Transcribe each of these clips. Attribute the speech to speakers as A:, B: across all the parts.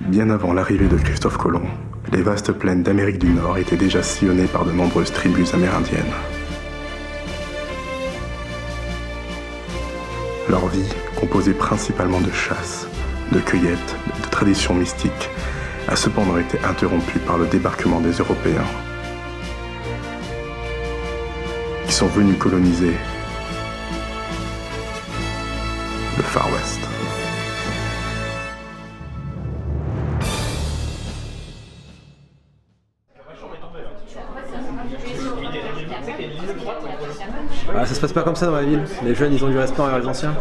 A: Bien avant l'arrivée de Christophe Colomb, les vastes plaines d'Amérique du Nord étaient déjà sillonnées par de nombreuses tribus amérindiennes. Leur vie, composée principalement de chasse, de cueillette, de traditions mystiques, a cependant été interrompue par le débarquement des Européens, qui sont venus coloniser le Far West.
B: Ah, ça se passe pas comme ça dans la ville. Les jeunes, ils ont du respect envers les anciens.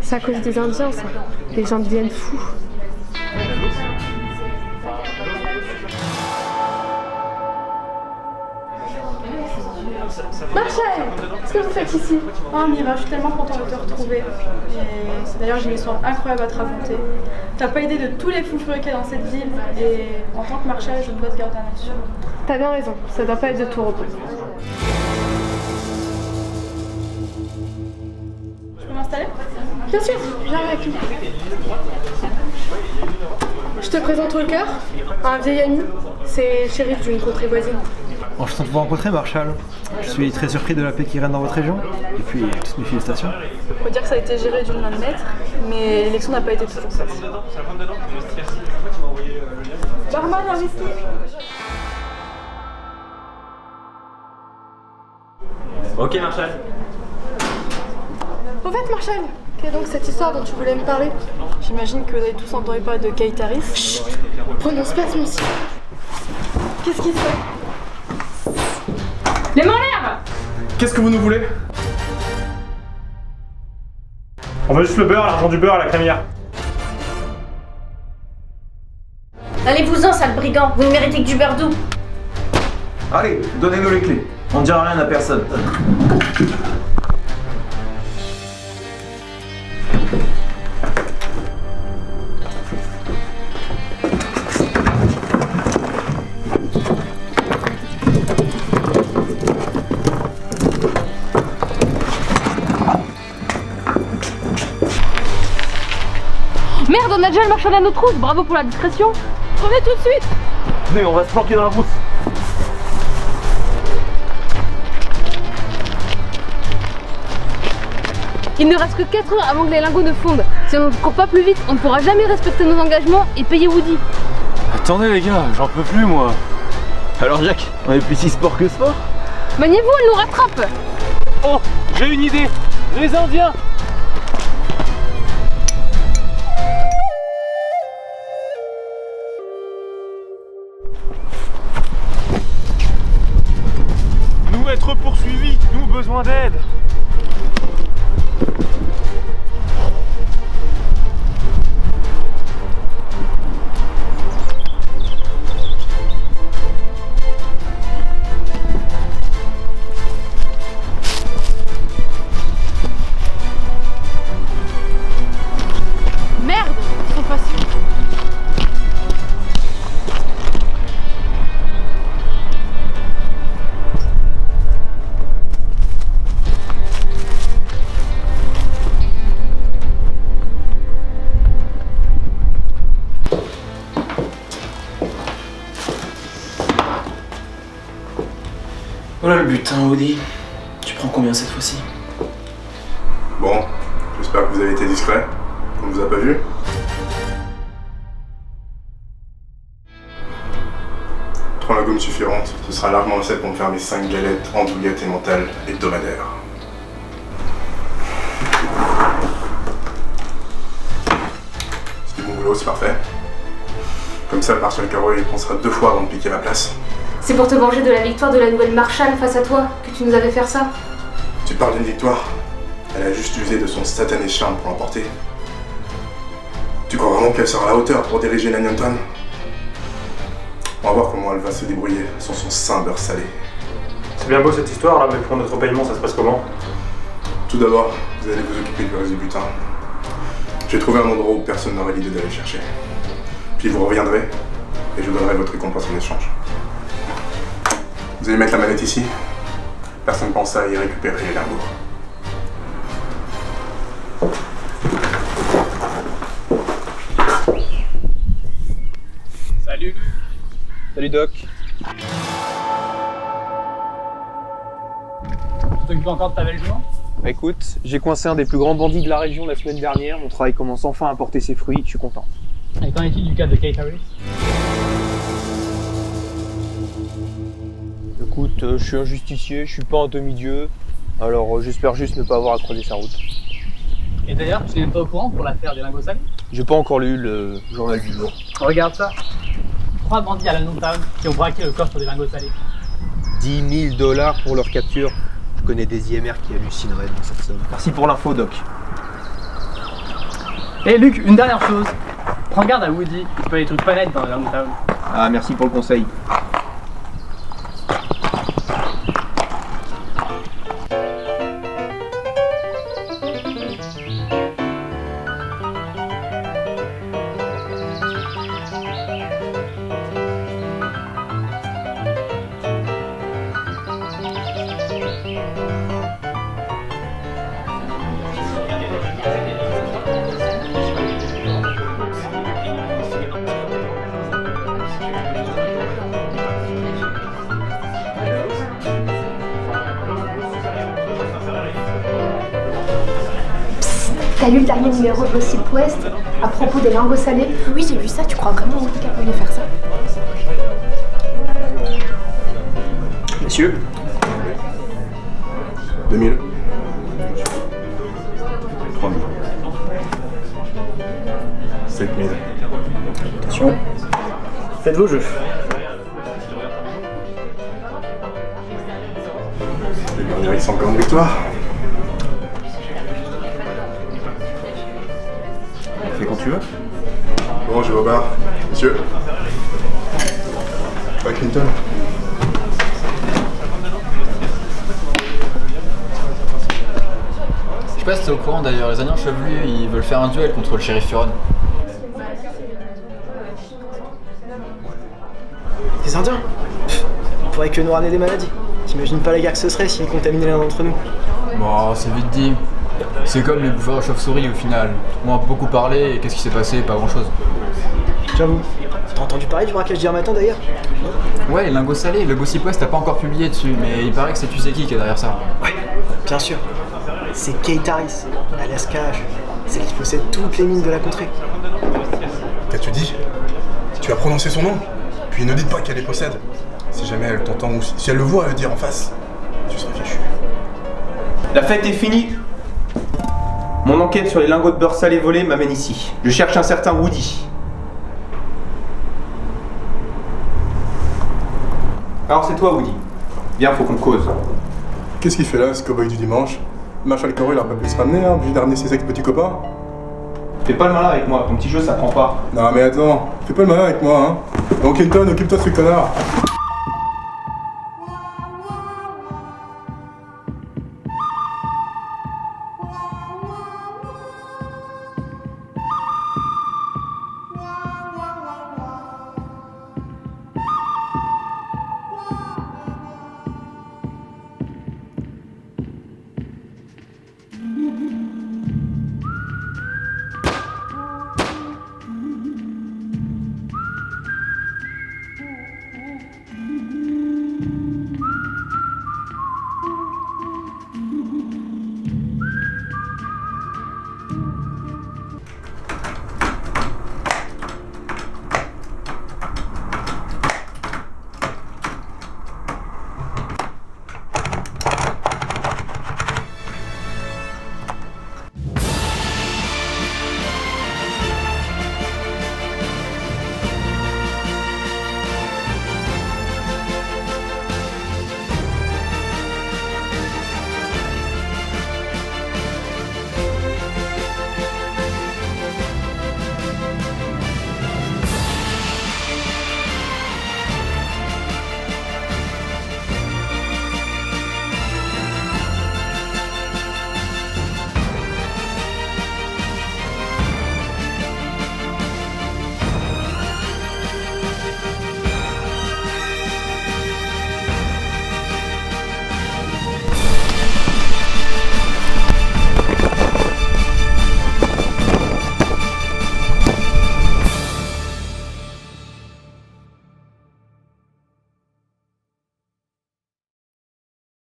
C: C'est à cause des Indiens, ça. Les gens deviennent fous.
D: Marshall, qu'est-ce que vous faites ici? Oh Mira, je suis tellement contente de te retrouver. Et d'ailleurs, j'ai une histoire incroyable à te raconter. T'as pas idée de tous les fous furieux qu'il y a dans cette ville. Et en tant que Marshall, je dois te garder un œil sur.
C: T'as bien raison, ça doit pas être de tout repos.
D: Je peux m'installer?
C: Bien sûr, viens avec nous. Je te présente Walker, un vieil ami. C'est le shérif d'une contrée voisine.
B: Enchanté de vous rencontrer, Marshall. Je suis très surpris de la paix qui règne dans votre région. Et puis, toutes mes félicitations.
D: Faut dire que ça a été géré d'une main de maître, mais l'élection n'a pas été toujours facile. Barman, un whisky.
E: Ok, Marshall.
C: Au fait, Marshall, quelle est donc cette histoire dont tu voulais me parler?
D: J'imagine que vous avez tous entendu parler de Kaitaris.
C: Chut, prononce pas ce nom-ci. Qu'est-ce qui se fait?
D: Les mains en l'air!
F: Qu'est-ce que vous nous voulez? On veut juste le beurre, l'argent du beurre et la crémière.
G: Allez-vous-en, sale brigand, vous ne méritez que du beurre doux.
E: Allez, donnez-nous les clés. On ne dira rien à personne.
G: Merde, on a déjà le marchand à nos trousses, bravo pour la discrétion. Revenez tout de suite.
E: Venez, on va se planquer dans la brousse.
G: Il ne reste que 4 heures avant que les lingots ne fondent. Si on ne court pas plus vite, on ne pourra jamais respecter nos engagements et payer Woody.
E: Attendez les gars, j'en peux plus moi. Alors Jack, on est plus si sport que sport?
G: Maniez-vous, elle nous rattrape.
E: Oh, j'ai une idée. Les Indiens.
F: Nous être poursuivis, nous besoin d'aide.
G: Merde, ils sont faciles.
H: Voilà le butin, Woody. Tu prends combien cette fois-ci?
A: Bon, j'espère que vous avez été discret. On ne vous a pas vu. 3 lagounes suffiront. Ce sera largement assez pour me faire mes 5 galettes andouillettes et mentales hebdomadaires. C'est du bon boulot, c'est parfait. Comme ça, le Marshal Carroll il pensera 2 fois avant de piquer ma place.
G: C'est pour te venger de la victoire de la nouvelle Marshall face à toi que tu nous avais fait ça.
A: Tu parles d'une victoire. Elle a juste usé de son satané charme pour l'emporter. Tu crois vraiment qu'elle sera à la hauteur pour diriger Lanyanton? On va voir comment elle va se débrouiller sans son saint beurre salé.
F: C'est bien beau cette histoire là, mais pour notre paiement, ça se passe comment?
A: Tout d'abord, vous allez vous occuper du reste du butin. J'ai trouvé un endroit où personne n'aurait l'idée d'aller le chercher. Puis vous reviendrez et je vous donnerai votre récompense en échange. Vous allez mettre la mallette ici. Personne ne pense à y récupérer les lingots.
I: Salut.
E: Salut Doc.
I: Tu t'occupes encore de ta belle jument?
E: Bah écoute, j'ai coincé un des plus grands bandits de la région la semaine dernière. Mon travail commence enfin à porter ses fruits, je suis content.
I: Et qu'en est-il du cas de Kate Harris?
E: Écoute, je suis un justicier, je suis pas un demi-dieu. Alors j'espère juste ne pas avoir à creuser sa route.
I: Et d'ailleurs, tu n'es même pas au courant pour l'affaire des lingots salés?
E: J'ai pas encore lu le journal du jour.
I: Regarde ça. 3 bandits à la Town qui ont braqué le coffre des lingots salés.
E: 10 000 $ pour leur capture. Je connais des IMR qui hallucineraient dans cette somme. Merci pour l'info, Doc.
I: Et Luc, une dernière chose. Prends garde à Woody, il se peut des trucs pas nets dans la Town.
E: Ah, merci pour le conseil.
J: T'as lu le dernier numéro de Gossip West à propos des lingots salés? Oui, j'ai vu ça. Tu crois vraiment qu'il est capable de faire ça?
E: Monsieur
A: 2000. 3000. 7000.
B: Attention. Faites vos jeux.
A: Les derniers, ils sont encore en victoire.
E: Fais quand tu veux.
A: Bon, je vais au bar. Monsieur. Pas Clinton.
K: Je sais pas si t'es au courant d'ailleurs, les Indiens chevelus, ils veulent faire un duel contre le shérif Huron.
B: Des Indiens? On pourrait que nous ramener des maladies. T'imagines pas les gars que ce serait s'ils contaminaient l'un d'entre nous?
K: Bon, c'est vite dit. C'est comme les bouffeurs de chauve-souris au final. On a beaucoup parlé et qu'est-ce qui s'est passé? Pas grand-chose.
B: J'avoue. T'as entendu parler du braquage d'hier matin d'ailleurs?
K: Ouais, les lingots salés, le Gossip West t'as pas encore publié dessus, mais il paraît que c'est tu sais qui est derrière ça.
B: Ouais, bien sûr. C'est Kate Harris, alias Cash. Celle qui possède toutes les mines de la contrée.
A: Qu'as-tu dit? Tu as prononcé son nom? Puis ne dites pas qu'elle les possède. Si jamais elle t'entend ou si elle le voit le dire en face, tu seras fichu.
E: La fête est finie. Mon enquête sur les lingots de beurre salé volés m'amène ici. Je cherche un certain Woody. Alors c'est toi Woody. Viens, faut qu'on cause.
A: Qu'est-ce qu'il fait là, ce cow-boy du dimanche? Marshall Corey, il a pas pu se ramener, hein, obligé de ramener ses ex-petits copains.
E: Fais pas le malin avec moi, ton petit jeu ça prend pas.
A: Non mais attends, fais pas le malin avec moi, hein. Donc Clinton, occupe-toi de ce connard.